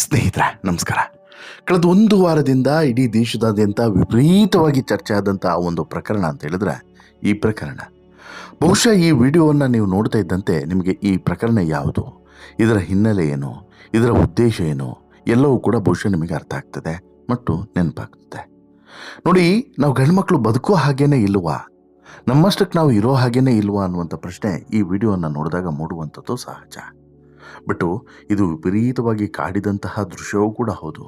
ಸ್ನೇಹಿತರೆ ನಮಸ್ಕಾರ. ಕಳೆದ ಒಂದು ವಾರದಿಂದ ಇಡೀ ದೇಶದಾದ್ಯಂತ ವಿಪರೀತವಾಗಿ ಚರ್ಚೆ ಆದಂಥ ಒಂದು ಪ್ರಕರಣ ಅಂತ ಹೇಳಿದ್ರೆ ಈ ಪ್ರಕರಣ. ಬಹುಶಃ ಈ ವಿಡಿಯೋವನ್ನು ನೀವು ನೋಡ್ತಾ ಇದ್ದಂತೆ ನಿಮಗೆ ಈ ಪ್ರಕರಣ ಯಾವುದು, ಇದರ ಹಿನ್ನೆಲೆ ಏನು, ಇದರ ಉದ್ದೇಶ ಏನು ಎಲ್ಲವೂ ಕೂಡ ಬಹುಶಃ ನಿಮಗೆ ಅರ್ಥ ಆಗ್ತದೆ ಮತ್ತು ನೆನಪಾಗ್ತದೆ. ನೋಡಿ, ನಾವು ಗಂಡ್ಮಕ್ಳು ಬದುಕೋ ಹಾಗೇನೆ ಇಲ್ವಾ, ನಮ್ಮಷ್ಟಕ್ಕೆ ನಾವು ಇರೋ ಹಾಗೇನೆ ಇಲ್ವಾ ಅನ್ನುವಂಥ ಪ್ರಶ್ನೆ ಈ ವಿಡಿಯೋವನ್ನು ನೋಡಿದಾಗ ಮೂಡುವಂಥದ್ದು ಸಹಜ. ಬಟ್ಟು ಇದು ವಿಪರೀತವಾಗಿ ಕಾಡಿದಂತಹ ದೃಶ್ಯವೂ ಕೂಡ ಹೌದು.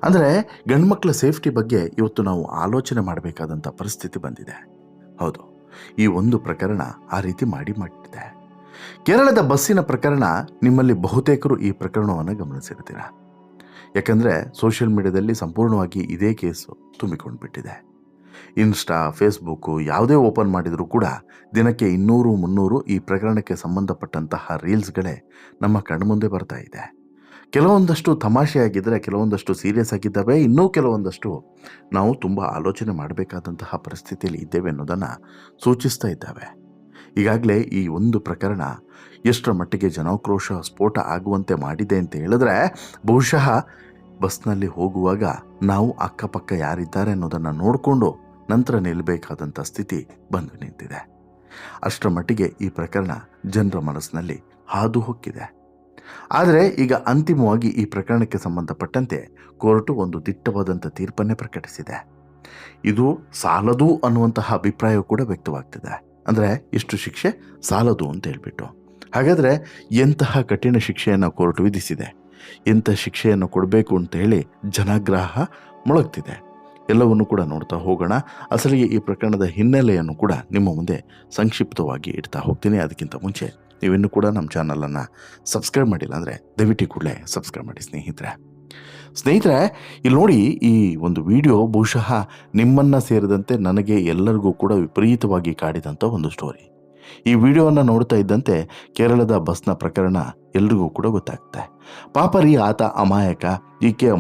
ಅಂದರೆ ಗಂಡ್ಮಕ್ಳ ಸೇಫ್ಟಿ ಬಗ್ಗೆ ಇವತ್ತು ನಾವು ಆಲೋಚನೆ ಮಾಡಬೇಕಾದಂಥ ಪರಿಸ್ಥಿತಿ ಬಂದಿದೆ. ಹೌದು, ಈ ಒಂದು ಪ್ರಕರಣ ಆ ರೀತಿ ಮಾಡಿದೆ. ಕೇರಳದ ಬಸ್ಸಿನ ಪ್ರಕರಣ. ನಿಮ್ಮಲ್ಲಿ ಬಹುತೇಕರು ಈ ಪ್ರಕರಣವನ್ನು ಗಮನಿಸಿರ್ತೀರ. ಯಾಕಂದರೆ ಸೋಷಿಯಲ್ ಮೀಡಿಯಾದಲ್ಲಿ ಸಂಪೂರ್ಣವಾಗಿ ಇದೇ ಕೇಸು ತುಂಬಿಕೊಂಡು ಬಿಟ್ಟಿದೆ. ಇನ್ಸ್ಟಾ, ಫೇಸ್ಬುಕ್ಕು ಯಾವುದೇ ಓಪನ್ ಮಾಡಿದರೂ ಕೂಡ ದಿನಕ್ಕೆ 200-300 ಈ ಪ್ರಕರಣಕ್ಕೆ ಸಂಬಂಧಪಟ್ಟಂತಹ ರೀಲ್ಸ್ಗಳೇ ನಮ್ಮ ಕಣ್ಮುಂದೆ ಬರ್ತಾ ಇದೆ. ಕೆಲವೊಂದಷ್ಟು ತಮಾಷೆಯಾಗಿದ್ದರೆ, ಕೆಲವೊಂದಷ್ಟು ಸೀರಿಯಸ್ ಆಗಿದ್ದಾವೆ, ಇನ್ನೂ ಕೆಲವೊಂದಷ್ಟು ನಾವು ತುಂಬ ಆಲೋಚನೆ ಮಾಡಬೇಕಾದಂತಹ ಪರಿಸ್ಥಿತಿಯಲ್ಲಿ ಇದ್ದೇವೆ ಅನ್ನೋದನ್ನು ಸೂಚಿಸ್ತಾ ಇದ್ದಾವೆ. ಈಗಾಗಲೇ ಈ ಒಂದು ಪ್ರಕರಣ ಎಷ್ಟರ ಮಟ್ಟಿಗೆ ಜನಾಕ್ರೋಶ ಸ್ಫೋಟ ಆಗುವಂತೆ ಮಾಡಿದೆ ಅಂತ ಹೇಳಿದ್ರೆ, ಬಹುಶಃ ಬಸ್ನಲ್ಲಿ ಹೋಗುವಾಗ ನಾವು ಅಕ್ಕಪಕ್ಕ ಯಾರಿದ್ದಾರೆ ಅನ್ನೋದನ್ನು ನೋಡಿಕೊಂಡು ನಂತರ ನಿಲ್ಲಬೇಕಾದಂಥ ಸ್ಥಿತಿ ಬಂದು ನಿಂತಿದೆ. ಅಷ್ಟರ ಮಟ್ಟಿಗೆ ಈ ಪ್ರಕರಣ ಜನರ ಮನಸ್ಸಿನಲ್ಲಿ ಹಾದು ಹೊಕ್ಕಿದೆ. ಆದರೆ ಈಗ ಅಂತಿಮವಾಗಿ ಈ ಪ್ರಕರಣಕ್ಕೆ ಸಂಬಂಧಪಟ್ಟಂತೆ ಕೋರ್ಟು ಒಂದು ದಿಟ್ಟವಾದಂಥ ತೀರ್ಪನ್ನೇ ಪ್ರಕಟಿಸಿದೆ. ಇದು ಸಾಲದು ಅನ್ನುವಂತಹ ಅಭಿಪ್ರಾಯ ಕೂಡ ವ್ಯಕ್ತವಾಗ್ತಿದೆ. ಅಂದರೆ ಇಷ್ಟು ಶಿಕ್ಷೆ ಸಾಲದು ಅಂತ ಹೇಳ್ಬಿಟ್ಟು. ಹಾಗಾದರೆ ಎಂತಹ ಕಠಿಣ ಶಿಕ್ಷೆಯನ್ನು ಕೋರ್ಟ್ ವಿಧಿಸಿದೆ, ಎಂಥ ಶಿಕ್ಷೆಯನ್ನು ಕೊಡಬೇಕು ಅಂತ ಹೇಳಿ ಜನಾಗ್ರಹ ಮೊಳಗ್ತಿದೆ. ಎಲ್ಲವನ್ನು ಕೂಡ ನೋಡ್ತಾ ಹೋಗೋಣ. ಅಸಲಿಗೆ ಈ ಪ್ರಕರಣದ ಹಿನ್ನೆಲೆಯನ್ನು ಕೂಡ ನಿಮ್ಮ ಮುಂದೆ ಸಂಕ್ಷಿಪ್ತವಾಗಿ ಇಡ್ತಾ ಹೋಗ್ತೀನಿ. ಅದಕ್ಕಿಂತ ಮುಂಚೆ ನೀವಿನ್ನೂ ಕೂಡ ನಮ್ಮ ಚಾನಲನ್ನು ಸಬ್ಸ್ಕ್ರೈಬ್ ಮಾಡಿಲ್ಲ ಅಂದರೆ ದಯವಿಟ್ಟು ಕೂಡಲೇ ಸಬ್ಸ್ಕ್ರೈಬ್ ಮಾಡಿ ಸ್ನೇಹಿತರೆ. ಇಲ್ಲಿ ನೋಡಿ, ಈ ಒಂದು ವಿಡಿಯೋ ಬಹುಶಃ ನಿಮ್ಮನ್ನು ಸೇರಿದಂತೆ ನನಗೆ ಎಲ್ಲರಿಗೂ ಕೂಡ ವಿಪರೀತವಾಗಿ ಕಾಡಿದಂಥ ಒಂದು ಸ್ಟೋರಿ. ಈ ವಿಡಿಯೋವನ್ನು ನೋಡ್ತಾ ಇದ್ದಂತೆ ಕೇರಳದ ಬಸ್ನ ಪ್ರಕರಣ ಎಲ್ರಿಗೂ ಕೂಡ ಗೊತ್ತಾಗುತ್ತೆ. ಪಾಪರಿ ಆತ ಅಮಾಯಕ, ಈಕೆ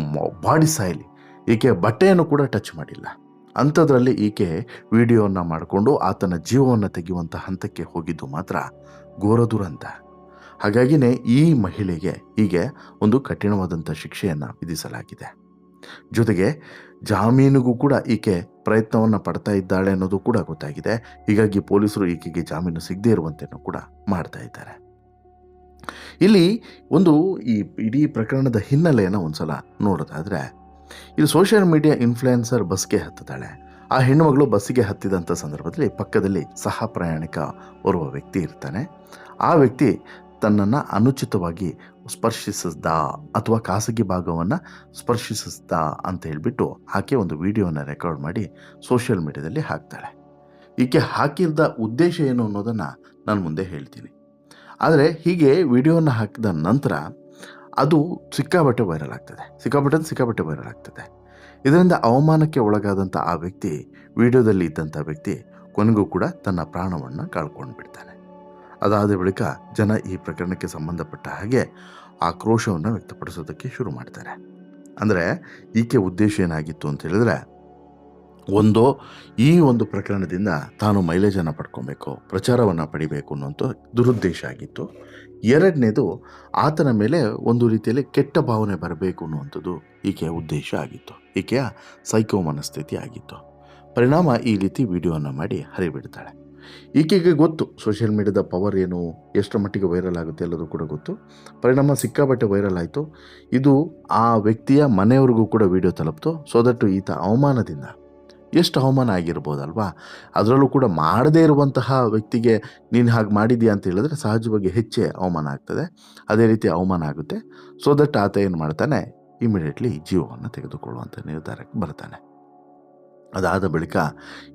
ಬಾಡಿ ಸಾಯಲಿ, ಈಕೆ ಬಟ್ಟೆಯನ್ನು ಕೂಡ ಟಚ್ ಮಾಡಿಲ್ಲ. ಅಂಥದ್ರಲ್ಲಿ ಈಕೆ ವಿಡಿಯೋವನ್ನು ಮಾಡಿಕೊಂಡು ಆತನ ಜೀವವನ್ನು ತೆಗೆಯುವಂಥ ಹಂತಕ್ಕೆ ಹೋಗಿದ್ದು ಮಾತ್ರ ಘೋರ ದುರಂತ. ಹಾಗಾಗಿನೇ ಈ ಮಹಿಳೆಗೆ ಹೀಗೆ ಒಂದು ಕಠಿಣವಾದಂಥ ಶಿಕ್ಷೆಯನ್ನು ವಿಧಿಸಲಾಗಿದೆ. ಜೊತೆಗೆ ಜಾಮೀನಿಗೂ ಕೂಡ ಈಕೆ ಪ್ರಯತ್ನವನ್ನು ಪಡ್ತಾ ಇದ್ದಾಳೆ ಅನ್ನೋದು ಕೂಡ ಗೊತ್ತಾಗಿದೆ. ಹೀಗಾಗಿ ಪೊಲೀಸರು ಈಕೆಗೆ ಜಾಮೀನು ಸಿಗದೇ ಇರುವಂತೆಯೂ ಕೂಡ ಮಾಡ್ತಾ ಇದ್ದಾರೆ. ಇಲ್ಲಿ ಒಂದು ಈ ಇಡೀ ಪ್ರಕರಣದ ಹಿನ್ನೆಲೆಯನ್ನು ಒಂದ್ಸಲ ನೋಡೋದಾದರೆ, ಇಲ್ಲಿ ಸೋಷಿಯಲ್ ಮೀಡಿಯಾ ಇನ್ಫ್ಲುಯೆನ್ಸರ್ ಬಸ್ಗೆ ಹತ್ತಿದ್ದಾಳೆ. ಆ ಹೆಣ್ಣುಮಗಳು ಬಸ್ಸಿಗೆ ಹತ್ತಿದಂಥ ಸಂದರ್ಭದಲ್ಲಿ ಪಕ್ಕದಲ್ಲಿ ಸಹ ಪ್ರಯಾಣಿಕ ಓರ್ವ ವ್ಯಕ್ತಿ ಇರ್ತಾನೆ. ಆ ವ್ಯಕ್ತಿ ತನ್ನನ್ನು ಅನುಚಿತವಾಗಿ ಸ್ಪರ್ಶಿಸಿದ ಅಥವಾ ಖಾಸಗಿ ಭಾಗವನ್ನು ಸ್ಪರ್ಶಿಸಿದ ಅಂತ ಹೇಳಿಬಿಟ್ಟು ಆಕೆ ಒಂದು ವಿಡಿಯೋನ ರೆಕಾರ್ಡ್ ಮಾಡಿ ಸೋಷಿಯಲ್ ಮೀಡಿಯಾದಲ್ಲಿ ಹಾಕ್ತಾಳೆ. ಈಕೆ ಹಾಕಿದ ಉದ್ದೇಶ ಏನು ಅನ್ನೋದನ್ನು ನಾನು ಮುಂದೆ ಹೇಳ್ತೀನಿ. ಆದರೆ ಹೀಗೆ ವಿಡಿಯೋನ ಹಾಕಿದ ನಂತರ ಅದು ಸಿಕ್ಕಾಪಟ್ಟೆ ವೈರಲ್ ಆಗ್ತದೆ. ಇದರಿಂದ ಅವಮಾನಕ್ಕೆ ಒಳಗಾದಂಥ ಆ ವ್ಯಕ್ತಿ, ವಿಡಿಯೋದಲ್ಲಿ ಇದ್ದಂಥ ವ್ಯಕ್ತಿ ಕೊನೆಗೂ ಕೂಡ ತನ್ನ ಪ್ರಾಣವನ್ನು ಕಳ್ಕೊಂಡು ಬಿಡ್ತಾನೆ. ಅದಾದ ಬಳಿಕ ಜನ ಈ ಪ್ರಕರಣಕ್ಕೆ ಸಂಬಂಧಪಟ್ಟ ಹಾಗೆ ಆಕ್ರೋಶವನ್ನು ವ್ಯಕ್ತಪಡಿಸೋದಕ್ಕೆ ಶುರು ಮಾಡ್ತಾರೆ. ಅಂದರೆ ಈಕೆ ಉದ್ದೇಶ ಏನಾಗಿತ್ತು ಅಂತ ಹೇಳಿದ್ರೆ, ಈ ಒಂದು ಪ್ರಕರಣದಿಂದ ತಾನು ಮೈಲೇಜನ್ನು ಪಡ್ಕೊಬೇಕು, ಪ್ರಚಾರವನ್ನು ಪಡಿಬೇಕು ಅನ್ನೋಂಥ ದುರುದ್ದೇಶ ಆಗಿತ್ತು. ಎರಡನೇದು, ಆತನ ಮೇಲೆ ಒಂದು ರೀತಿಯಲ್ಲಿ ಕೆಟ್ಟ ಭಾವನೆ ಬರಬೇಕು ಅನ್ನುವಂಥದ್ದು ಈಕೆಯ ಉದ್ದೇಶ ಆಗಿತ್ತು. ಈಕೆಯ ಸೈಕೋ ಮನಸ್ಥಿತಿ ಆಗಿತ್ತು. ಪರಿಣಾಮ ಈ ರೀತಿ ವಿಡಿಯೋವನ್ನು ಮಾಡಿ ಹರಿಬಿಡ್ತಾಳೆ. ಈಕೆಗೆ ಗೊತ್ತು ಸೋಷಿಯಲ್ ಮೀಡಿಯಾದ ಪವರ್ ಏನು, ಎಷ್ಟರ ಮಟ್ಟಿಗೆ ವೈರಲ್ ಆಗುತ್ತೆ ಎಲ್ಲದೂ ಕೂಡ ಗೊತ್ತು. ಪರಿಣಾಮ ಸಿಕ್ಕಾಪಟ್ಟೆ ವೈರಲ್ ಆಯಿತು. ಇದು ಆ ವ್ಯಕ್ತಿಯ ಮನೆಯವ್ರಿಗೂ ಕೂಡ ವಿಡಿಯೋ ತಲುಪ್ತು. ಸೊ ದಟ್ ಈತ ಅವಮಾನದಿಂದ, ಎಷ್ಟು ಅವಮಾನ ಆಗಿರ್ಬೋದಲ್ವಾ, ಅದರಲ್ಲೂ ಕೂಡ ಮಾಡದೇ ಇರುವಂತಹ ವ್ಯಕ್ತಿಗೆ ನೀನು ಹಾಗೆ ಮಾಡಿದೀಯ ಅಂತ ಹೇಳಿದ್ರೆ ಸಹಜವಾಗಿ ಹೆಚ್ಚೇ ಅವಮಾನ ಆಗ್ತದೆ. ಅದೇ ರೀತಿ ಅವಮಾನ ಆಗುತ್ತೆ. ಸೊ ದಟ್ ಆತ ಏನು ಮಾಡ್ತಾನೆ, ಇಮಿಡಿಯೇಟ್ಲಿ ಜೀವವನ್ನು ತೆಗೆದುಕೊಳ್ಳುವಂಥ ನಿರ್ಧಾರಕ್ಕೆ ಬರ್ತಾನೆ. ಅದಾದ ಬಳಿಕ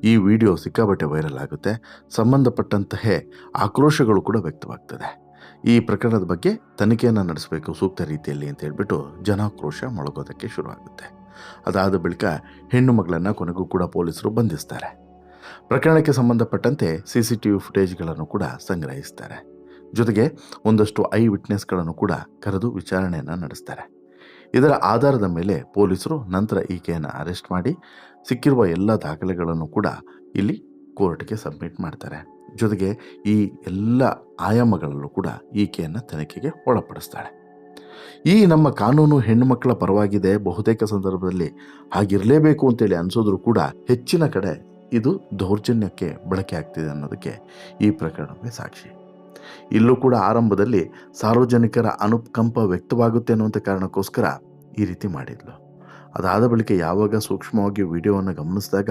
ಈ ವಿಡಿಯೋ ಸಿಕ್ಕಾಪಟ್ಟೆ ವೈರಲ್ ಆಗುತ್ತೆ. ಸಂಬಂಧಪಟ್ಟಂತಹ ಆಕ್ರೋಶಗಳು ಕೂಡ ವ್ಯಕ್ತವಾಗ್ತದೆ. ಈ ಪ್ರಕರಣದ ಬಗ್ಗೆ ತನಿಖೆಯನ್ನು ನಡೆಸಬೇಕು ಸೂಕ್ತ ರೀತಿಯಲ್ಲಿ ಅಂತ ಹೇಳ್ಬಿಟ್ಟು ಜನಾಕ್ರೋಶ ಮೊಳಗೋದಕ್ಕೆ ಶುರುವಾಗುತ್ತೆ. ಅದಾದ ಬಳಿಕ ಹೆಣ್ಣು ಮಗಳನ್ನು ಕೊನೆಗೂ ಕೂಡ ಪೊಲೀಸರು ಬಂಧಿಸ್ತಾರೆ. ಪ್ರಕರಣಕ್ಕೆ ಸಂಬಂಧಪಟ್ಟಂತೆ CCTV ಫುಟೇಜ್ಗಳನ್ನು ಕೂಡ ಸಂಗ್ರಹಿಸ್ತಾರೆ. ಜೊತೆಗೆ ಒಂದಷ್ಟು ಐ ವಿಟ್ನೆಸ್ಗಳನ್ನು ಕೂಡ ಕರೆದು ವಿಚಾರಣೆಯನ್ನು ನಡೆಸ್ತಾರೆ. ಇದರ ಆಧಾರದ ಮೇಲೆ ಪೊಲೀಸರು ನಂತರ ಈಕೆಯನ್ನು ಅರೆಸ್ಟ್ ಮಾಡಿ ಸಿಕ್ಕಿರುವ ಎಲ್ಲ ದಾಖಲೆಗಳನ್ನು ಕೂಡ ಇಲ್ಲಿ ಕೋರ್ಟ್ಗೆ ಸಬ್ಮಿಟ್ ಮಾಡ್ತಾರೆ. ಜೊತೆಗೆ ಈ ಎಲ್ಲ ಆಯಾಮಗಳಲ್ಲೂ ಕೂಡ ಈಕೆಯನ್ನು ತನಿಖೆಗೆ ಒಳಪಡಿಸ್ತಾಳೆ. ಈ ನಮ್ಮ ಕಾನೂನು ಹೆಣ್ಣುಮಕ್ಕಳ ಪರವಾಗಿದೆ, ಬಹುತೇಕ ಸಂದರ್ಭದಲ್ಲಿ ಹಾಗಿರಲೇಬೇಕು ಅಂತೇಳಿ ಅನಿಸೋದ್ರೂ ಕೂಡ ಹೆಚ್ಚಿನ ಕಡೆ ಇದು ದೌರ್ಜನ್ಯಕ್ಕೆ ಬಳಕೆ ಆಗ್ತಿದೆ ಅನ್ನೋದಕ್ಕೆ ಈ ಪ್ರಕರಣವೇ ಸಾಕ್ಷಿ. ಇಲ್ಲೂ ಕೂಡ ಆರಂಭದಲ್ಲಿ ಸಾರ್ವಜನಿಕರ ಅನುಕಂಪ ವ್ಯಕ್ತವಾಗುತ್ತೆ ಅನ್ನುವಂಥ ಕಾರಣಕ್ಕೋಸ್ಕರ ಈ ರೀತಿ ಮಾಡಿದ್ಲು. ಅದಾದ ಬಳಿಕ ಯಾವಾಗ ಸೂಕ್ಷ್ಮವಾಗಿ ವಿಡಿಯೋವನ್ನು ಗಮನಿಸಿದಾಗ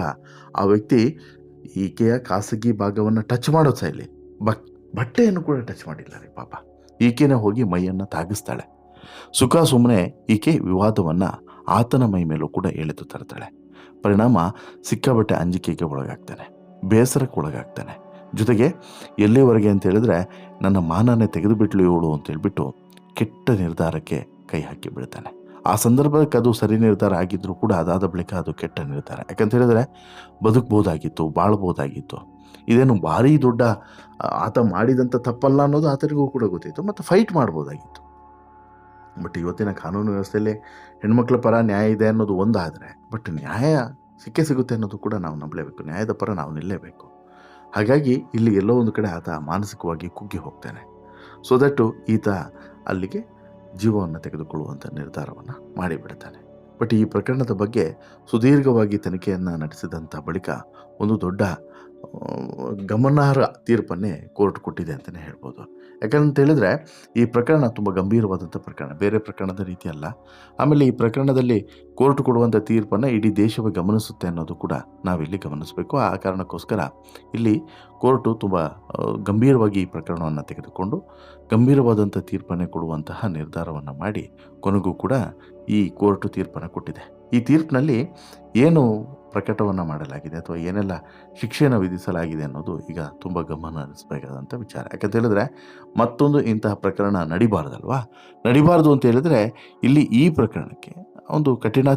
ಆ ವ್ಯಕ್ತಿ ಈಕೆಯ ಖಾಸಗಿ ಭಾಗವನ್ನು ಟಚ್ ಮಾಡೋದು ಸಹ ಇಲ್ಲಿ ಬಟ್ಟೆಯನ್ನು ಕೂಡ ಟಚ್ ಮಾಡಿಲ್ಲ ರೀ ಪಾಪ. ಈಕೆನೇ ಹೋಗಿ ಮೈಯನ್ನು ತಾಗಿಸ್ತಾಳೆ. ಸುಖ ಸುಮ್ಮನೆ ಈಕೆ ವಿವಾದವನ್ನು ಆತನ ಮೈ ಮೇಲೂ ಕೂಡ ಎಳೆದು ತರ್ತಾಳೆ. ಪರಿಣಾಮ ಸಿಕ್ಕಾಬಟ್ಟೆ ಅಂಜಿಕೆಗೆ ಒಳಗಾಗ್ತಾನೆ, ಬೇಸರಕ್ಕೆ ಒಳಗಾಗ್ತಾನೆ. ಜೊತೆಗೆ ಎಲ್ಲಿವರೆಗೆ ಅಂತ ಹೇಳಿದ್ರೆ ನನ್ನ ಮಾನನೇ ತೆಗೆದುಬಿಟ್ಲು ಇವಳು ಅಂತೇಳ್ಬಿಟ್ಟು ಕೆಟ್ಟ ನಿರ್ಧಾರಕ್ಕೆ ಕೈ ಹಾಕಿ ಬಿಡ್ತಾನೆ. ಆ ಸಂದರ್ಭಕ್ಕೆ ಅದು ಸರಿ ನಿರ್ಧಾರ ಆಗಿದ್ರೂ ಕೂಡ ಅದಾದ ಬಳಿಕ ಅದು ಕೆಟ್ಟ ನಿರ್ಧಾರ. ಯಾಕಂತ ಹೇಳಿದ್ರೆ ಬದುಕ್ಬೋದಾಗಿತ್ತು, ಬಾಳ್ಬೋದಾಗಿತ್ತು. ಇದೇನು ಭಾರಿ ದೊಡ್ಡ ಆತ ಮಾಡಿದಂಥ ತಪ್ಪಲ್ಲ ಅನ್ನೋದು ಆತನಿಗೂ ಕೂಡ ಗೊತ್ತಿತ್ತು, ಮತ್ತು ಫೈಟ್ ಮಾಡ್ಬೋದಾಗಿತ್ತು. ಬಟ್ ಇವತ್ತಿನ ಕಾನೂನು ವ್ಯವಸ್ಥೆಯಲ್ಲಿ ಹೆಣ್ಮಕ್ಳ ಪರ ನ್ಯಾಯ ಇದೆ ಅನ್ನೋದು ಒಂದಾದರೆ, ಬಟ್ ನ್ಯಾಯ ಸಿಗುತ್ತೆ ಅನ್ನೋದು ಕೂಡ ನಾವು ನಂಬಲೇಬೇಕು. ನ್ಯಾಯದ ಪರ ನಾವು ನಿಲ್ಲೇಬೇಕು. ಹಾಗಾಗಿ ಇಲ್ಲಿ ಎಲ್ಲೋ ಒಂದು ಕಡೆ ಆತ ಮಾನಸಿಕವಾಗಿ ಕುಗ್ಗಿ ಹೋಗ್ತಾನೆ. ಸೊ ದಟ್ಟು ಈತ ಅಲ್ಲಿಗೆ ಜೀವವನ್ನು ತೆಗೆದುಕೊಳ್ಳುವಂಥ ನಿರ್ಧಾರವನ್ನು ಮಾಡಿಬಿಡ್ತಾನೆ. ಬಟ್ ಈ ಪ್ರಕರಣದ ಬಗ್ಗೆ ಸುದೀರ್ಘವಾಗಿ ತನಿಖೆಯನ್ನು ನಡೆಸಿದಂಥ ಬಳಿಕ ಒಂದು ದೊಡ್ಡ ಗಮನಾರ್ಹ ತೀರ್ಪನ್ನೇ ಕೋರ್ಟ್ ಕೊಟ್ಟಿದೆ ಅಂತಲೇ ಹೇಳ್ಬೋದು. ಯಾಕಂತ ಹೇಳಿದ್ರೆ ಈ ಪ್ರಕರಣ ತುಂಬ ಗಂಭೀರವಾದಂಥ ಪ್ರಕರಣ, ಬೇರೆ ಪ್ರಕರಣದ ರೀತಿ ಅಲ್ಲ. ಆಮೇಲೆ ಈ ಪ್ರಕರಣದಲ್ಲಿ ಕೋರ್ಟ್ ಕೊಡುವಂಥ ತೀರ್ಪನ್ನು ಇಡೀ ದೇಶವೇ ಗಮನಿಸುತ್ತೆ ಅನ್ನೋದು ಕೂಡ ನಾವಿಲ್ಲಿ ಗಮನಿಸಬೇಕು. ಆ ಕಾರಣಕ್ಕೋಸ್ಕರ ಇಲ್ಲಿ ಕೋರ್ಟು ತುಂಬ ಗಂಭೀರವಾಗಿ ಈ ಪ್ರಕರಣವನ್ನು ತೆಗೆದುಕೊಂಡು ಗಂಭೀರವಾದಂಥ ತೀರ್ಪನ್ನೇ ಕೊಡುವಂತಹ ನಿರ್ಧಾರವನ್ನು ಮಾಡಿ ಕೊನೆಗೂ ಕೂಡ ಈ ಕೋರ್ಟು ತೀರ್ಪನ್ನು ಕೊಟ್ಟಿದೆ. ಈ ತೀರ್ಪಿನಲ್ಲಿ ಏನು ಪ್ರಕಟವನ್ನು ಮಾಡಲಾಗಿದೆ ಅಥವಾ ಏನೆಲ್ಲ ಶಿಕ್ಷೆಯನ್ನು ವಿಧಿಸಲಾಗಿದೆ ಅನ್ನೋದು ಈಗ ತುಂಬ ಗಮನ ಹರಿಸಬೇಕಾದಂಥ ವಿಚಾರ. ಯಾಕಂತ ಹೇಳಿದ್ರೆ ಮತ್ತೊಂದು ಇಂತಹ ಪ್ರಕರಣ ನಡಿಬಾರ್ದು ಅಂತ ಹೇಳಿದ್ರೆ ಇಲ್ಲಿ ಈ ಪ್ರಕರಣಕ್ಕೆ ಒಂದು ಕಠಿಣ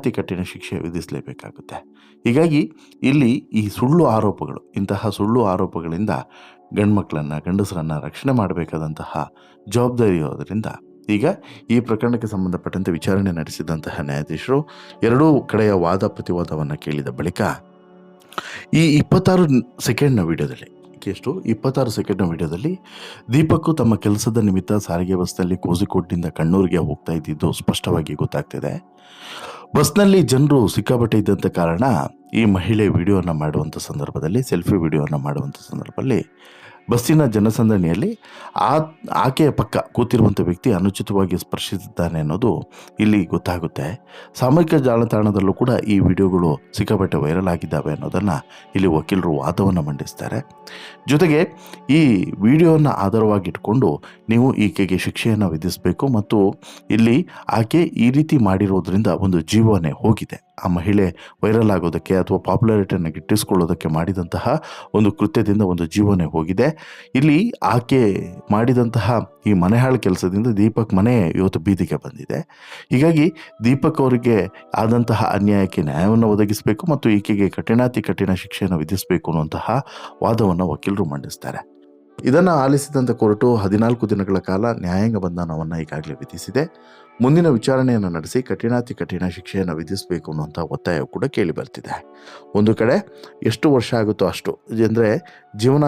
ಶಿಕ್ಷೆ ವಿಧಿಸಲೇಬೇಕಾಗುತ್ತೆ. ಹೀಗಾಗಿ ಇಲ್ಲಿ ಈ ಇಂತಹ ಸುಳ್ಳು ಆರೋಪಗಳಿಂದ ಗಂಡಸರನ್ನು ರಕ್ಷಣೆ ಮಾಡಬೇಕಾದಂತಹ ಜವಾಬ್ದಾರಿ ಇರೋದರಿಂದ ಈಗ ಈ ಪ್ರಕರಣಕ್ಕೆ ಸಂಬಂಧಪಟ್ಟಂತೆ ವಿಚಾರಣೆ ನಡೆಸಿದಂತಹ ನ್ಯಾಯಾಧೀಶರು ಎರಡೂ ಕಡೆಯ ವಾದ ಪ್ರತಿವಾದವನ್ನು ಕೇಳಿದ ಬಳಿಕ ಈ 26 ಸೆಕೆಂಡ್ನ ವಿಡಿಯೋದಲ್ಲಿ ದೀಪಕ್ ತಮ್ಮ ಕೆಲಸದ ನಿಮಿತ್ತ ಸಾರಿಗೆ ಬಸ್ನಲ್ಲಿ ಕೋಜಿಕೋಡ್ನಿಂದ ಕಣ್ಣೂರಿಗೆ ಹೋಗ್ತಾ ಇದ್ದಿದ್ದು ಸ್ಪಷ್ಟವಾಗಿ ಗೊತ್ತಾಗ್ತಿದೆ. ಬಸ್ನಲ್ಲಿ ಜನರು ಸಿಕ್ಕಾಪಟ್ಟೆ ಇದ್ದಂಥ ಕಾರಣ ಈ ಮಹಿಳೆ ವಿಡಿಯೋವನ್ನು ಮಾಡುವಂಥ ಸಂದರ್ಭದಲ್ಲಿ, ಸೆಲ್ಫಿ ವಿಡಿಯೋವನ್ನು ಮಾಡುವಂಥ ಸಂದರ್ಭದಲ್ಲಿ ಬಸ್ಸಿನ ಜನಸಂದಣಿಯಲ್ಲಿ ಆಕೆಯ ಪಕ್ಕ ಕೂತಿರುವಂಥ ವ್ಯಕ್ತಿ ಅನುಚಿತವಾಗಿ ಸ್ಪರ್ಶಿಸಿದ್ದಾನೆ ಅನ್ನೋದು ಇಲ್ಲಿ ಗೊತ್ತಾಗುತ್ತೆ. ಸಾಮಾಜಿಕ ಜಾಲತಾಣದಲ್ಲೂ ಕೂಡ ಈ ವಿಡಿಯೋಗಳು ಸಿಕ್ಕಾಪಟ್ಟೆ ವೈರಲ್ ಆಗಿದ್ದಾವೆ ಅನ್ನೋದನ್ನು ಇಲ್ಲಿ ವಕೀಲರು ವಾದವನ್ನು ಮಂಡಿಸ್ತಾರೆ. ಜೊತೆಗೆ ಈ ವಿಡಿಯೋವನ್ನು ಆಧಾರವಾಗಿಟ್ಕೊಂಡು ನೀವು ಈಕೆಗೆ ಶಿಕ್ಷೆಯನ್ನು ವಿಧಿಸಬೇಕು, ಮತ್ತು ಇಲ್ಲಿ ಆಕೆ ಈ ರೀತಿ ಮಾಡಿರೋದ್ರಿಂದ ಒಂದು ಜೀವನೇ ಹೋಗಿದೆ. ಆ ಮಹಿಳೆ ವೈರಲ್ ಆಗೋದಕ್ಕೆ ಅಥವಾ ಪಾಪ್ಯುಲಾರಿಟಿಯನ್ನು ಗಿಟ್ಟಿಸ್ಕೊಳ್ಳೋದಕ್ಕೆ ಮಾಡಿದಂತಹ ಒಂದು ಕೃತ್ಯದಿಂದ ಒಂದು ಜೀವನೇ ಹೋಗಿದೆ. ಇಲ್ಲಿ ಆಕೆ ಮಾಡಿದಂತಹ ಈ ಮನೆಹಾಳು ಕೆಲಸದಿಂದ ದೀಪಕ್ ಮನೆ ಇವತ್ತು ಬೀದಿಗೆ ಬಂದಿದೆ. ಹೀಗಾಗಿ ದೀಪಕ್ ಅವರಿಗೆ ಆದಂತಹ ಅನ್ಯಾಯಕ್ಕೆ ನ್ಯಾಯವನ್ನು ಒದಗಿಸಬೇಕು ಮತ್ತು ಈಕೆಗೆ ಕಠಿಣ ಶಿಕ್ಷೆಯನ್ನು ವಿಧಿಸಬೇಕು ಅನ್ನುವಂತಹ ವಾದವನ್ನು ವಕೀಲರು ಮಂಡಿಸ್ತಾರೆ. ಇದನ್ನು ಆಲಿಸಿದಂಥ ಕೋರ್ಟು 14 ದಿನಗಳ ಕಾಲ ನ್ಯಾಯಾಂಗ ಬಂಧನವನ್ನು ಈಗಾಗಲೇ ವಿಧಿಸಿದೆ. ಮುಂದಿನ ವಿಚಾರಣೆಯನ್ನು ನಡೆಸಿ ಕಠಿಣ ಶಿಕ್ಷೆಯನ್ನು ವಿಧಿಸಬೇಕು ಅನ್ನುವಂಥ ಒತ್ತಾಯ ಕೂಡ ಕೇಳಿ ಬರ್ತಿದೆ. ಒಂದು ಕಡೆ ಎಷ್ಟು ವರ್ಷ ಆಗುತ್ತೋ ಅಷ್ಟು, ಅಂದರೆ ಜೀವನ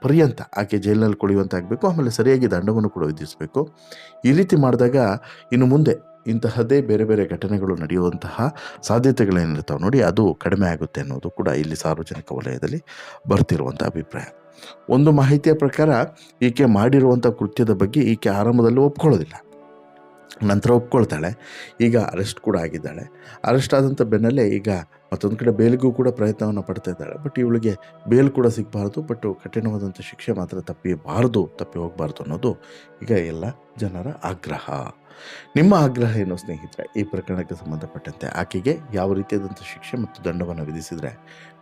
ಪರ್ಯಂತ ಆಕೆ ಜೈಲಿನಲ್ಲಿ ಕೊಳೆಯುವಂತಾಗಬೇಕು, ಆಮೇಲೆ ಸರಿಯಾಗಿ ದಂಡವನ್ನು ಕೂಡ ವಿಧಿಸಬೇಕು. ಈ ರೀತಿ ಮಾಡಿದಾಗ ಇನ್ನು ಮುಂದೆ ಇಂತಹದ್ದೇ ಬೇರೆ ಘಟನೆಗಳು ನಡೆಯುವಂತಹ ಸಾಧ್ಯತೆಗಳೇನಿರ್ತಾವೆ ನೋಡಿ, ಅದು ಕಡಿಮೆ ಆಗುತ್ತೆ ಅನ್ನೋದು ಕೂಡ ಇಲ್ಲಿ ಸಾರ್ವಜನಿಕ ವಲಯದಲ್ಲಿ ಬರ್ತಿರುವಂಥ ಅಭಿಪ್ರಾಯ. ಒಂದು ಮಾಹಿತಿಯ ಪ್ರಕಾರ ಈಕೆ ಮಾಡಿರುವಂಥ ಕೃತ್ಯದ ಬಗ್ಗೆ ಈಕೆ ಆರಂಭದಲ್ಲಿ ಒಪ್ಕೊಳ್ಳೋದಿಲ್ಲ, ನಂತರ ಒಪ್ಕೊಳ್ತಾಳೆ. ಈಗ ಅರೆಸ್ಟ್ ಕೂಡ ಆಗಿದ್ದಾಳೆ. ಅರೆಸ್ಟ್ ಆದಂಥ ಬೆನ್ನಲ್ಲೇ ಈಗ ಮತ್ತೊಂದು ಕಡೆ ಬೇಲ್ಗೂ ಕೂಡ ಪ್ರಯತ್ನವನ್ನು ಪಡ್ತಾ ಇದ್ದಾಳೆ. ಬಟ್ ಇವಳಿಗೆ ಬೇಲ್ ಕೂಡ ಸಿಗಬಾರ್ದು, ಬಟ್ ಕಠಿಣವಾದಂಥ ಶಿಕ್ಷೆ ಮಾತ್ರ ತಪ್ಪಿ ಹೋಗಬಾರ್ದು ಅನ್ನೋದು ಈಗ ಎಲ್ಲ ಜನರ ಆಗ್ರಹ. ನಿಮ್ಮ ಆಗ್ರಹ ಏನೋ ಸ್ನೇಹಿತರೆ, ಈ ಪ್ರಕರಣಕ್ಕೆ ಸಂಬಂಧಪಟ್ಟಂತೆ ಆಕೆಗೆ ಯಾವ ರೀತಿಯಾದಂಥ ಶಿಕ್ಷೆ ಮತ್ತು ದಂಡವನ್ನು ವಿಧಿಸಿದರೆ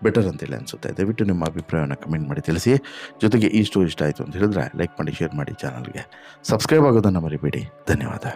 ಬೆಟರ್ ಅಂತೇಳಿ ಅನಿಸುತ್ತೆ? ದಯವಿಟ್ಟು ನಿಮ್ಮ ಅಭಿಪ್ರಾಯವನ್ನು ಕಮೆಂಟ್ ಮಾಡಿ ತಿಳಿಸಿ. ಜೊತೆಗೆ ಈ ಸ್ಟೋರಿ ಇಷ್ಟ ಆಯಿತು ಅಂತ ಹೇಳಿದ್ರೆ ಲೈಕ್ ಮಾಡಿ, ಶೇರ್ ಮಾಡಿ, ಚಾನಲ್ಗೆ ಸಬ್ಸ್ಕ್ರೈಬ್ ಆಗೋದನ್ನು ಮರಿಬೇಡಿ. ಧನ್ಯವಾದ.